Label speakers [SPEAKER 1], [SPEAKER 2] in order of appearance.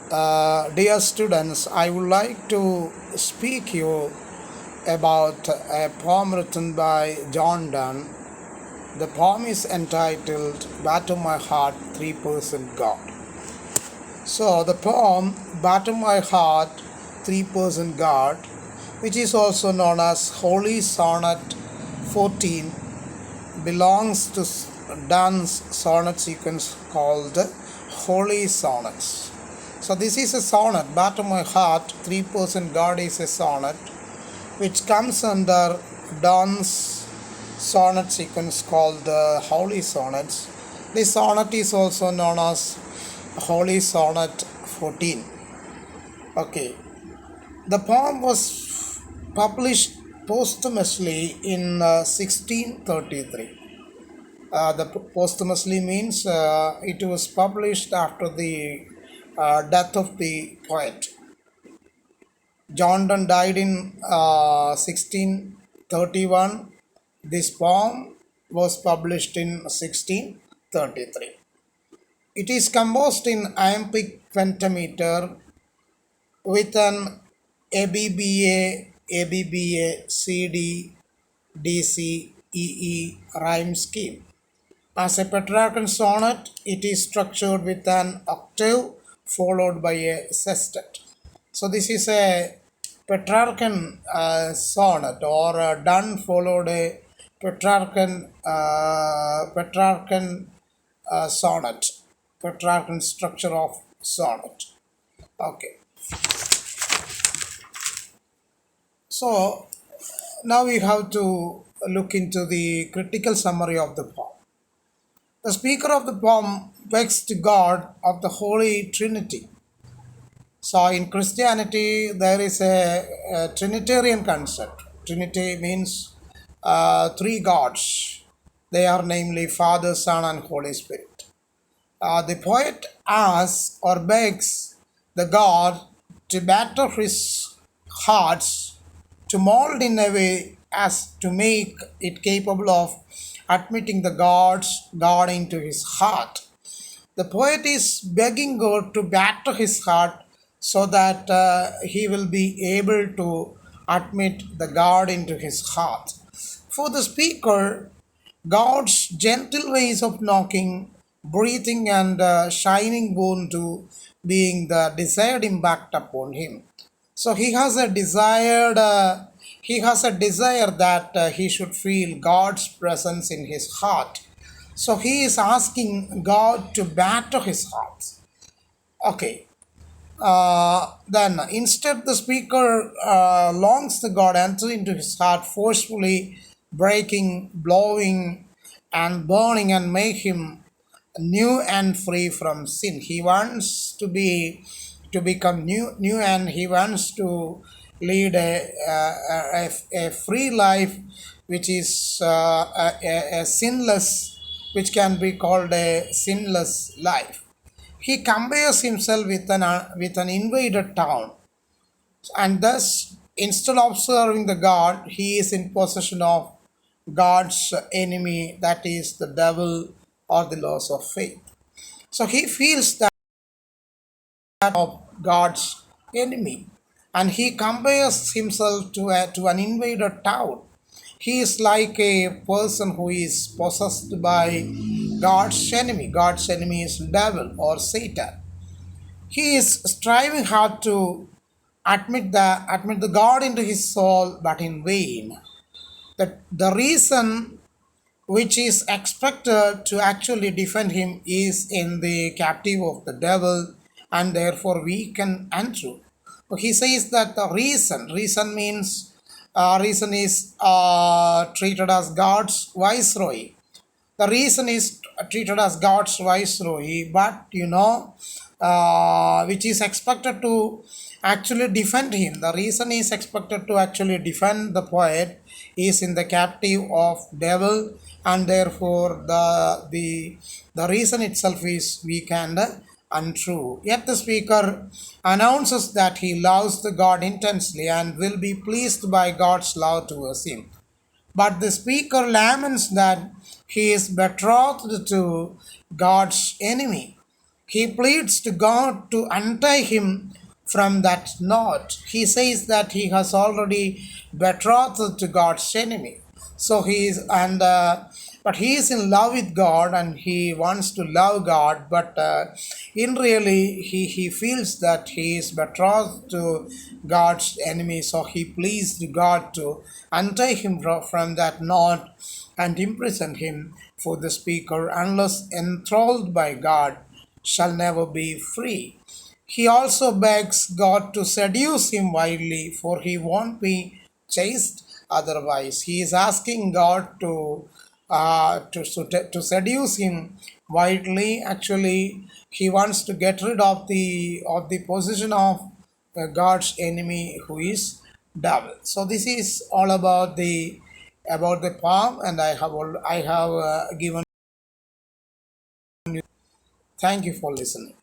[SPEAKER 1] Dear students, I would like to speak you about a poem written by Donne. The poem is entitled "Batter My Heart, 3% God." So the poem "Batter My Heart, 3% God," which is also known as Holy Sonnet 14, belongs to Donne's sonnet sequence called Holy Sonnets. So this is a sonnet, Batter My Heart, 3% God is a sonnet, which comes under Donne's sonnet sequence called the Holy Sonnets. This sonnet is also known as Holy Sonnet 14. Okay. The poem was published posthumously in 1633. The posthumously means it was published after the death of the poet. John Donne died in 1631. This poem was published in 1633. It is composed in iambic pentameter with an ABBA, ABBA, CD, DC, EE rhyme scheme. As a Petrarchan sonnet, it is structured with an octave followed by a sestet. So this is a Petrarchan sonnet, or Donne followed a Petrarchan sonnet, Petrarchan structure of sonnet. Okay, so now we have to look into the critical summary of the poem. The speaker of the poem begs to God of the Holy Trinity. So in Christianity, there is a Trinitarian concept. Trinity means three gods. They are namely Father, Son, and Holy Spirit. The poet asks or begs the God to batter his hearts, to mold in a way as to make it capable of admitting the God into his heart. The poet is begging God to batter his heart so that he will be able to admit the God into his heart. For the speaker, God's gentle ways of knocking, breathing, and shining bone to being the desired impact upon him. So he has a desire that he should feel God's presence in his heart. So he is asking God to batter his heart. Okay. Then instead the speaker longs the God enter into his heart forcefully, breaking, blowing, and burning, and make him new and free from sin. He wants to become new, and he wants to lead a free life, which is a sinless, which can be called a sinless life. He compares himself with an invaded town, and thus, instead of serving the God, he is in possession of God's enemy, that is the devil or the loss of faith. So he feels that of God's enemy, and he compares himself to an invaded town. He is like a person who is possessed by God's enemy. God's enemy is devil or Satan. He is striving hard to admit the God into his soul, but in vain. The reason which is expected to actually defend him is in the captive of the devil, and therefore weak and untrue. So he says that the reason means reason is treated as God's viceroy. The reason is treated as God's viceroy, but which is expected to actually defend him. The reason is expected to actually defend the poet is in the captive of devil, and therefore the reason itself is weak and untrue. Yet the speaker announces that he loves the God intensely and will be pleased by God's love towards him. But the speaker laments that he is betrothed to God's enemy. He pleads to God to untie him from that knot. He says that he has already betrothed to God's enemy. So he is, but he is in love with God and he wants to love God, but in really he feels that he is betrothed to God's enemy. So he pleads to God to untie him from that knot and imprison him. For the speaker, unless enthralled by God, shall never be free. He also begs God to seduce him wildly, for he won't be chaste otherwise. He is asking God to seduce him wildly. Actually, he wants to get rid of the position of God's enemy, who is devil. So this is all about the palm, and I have given. Thank you for listening.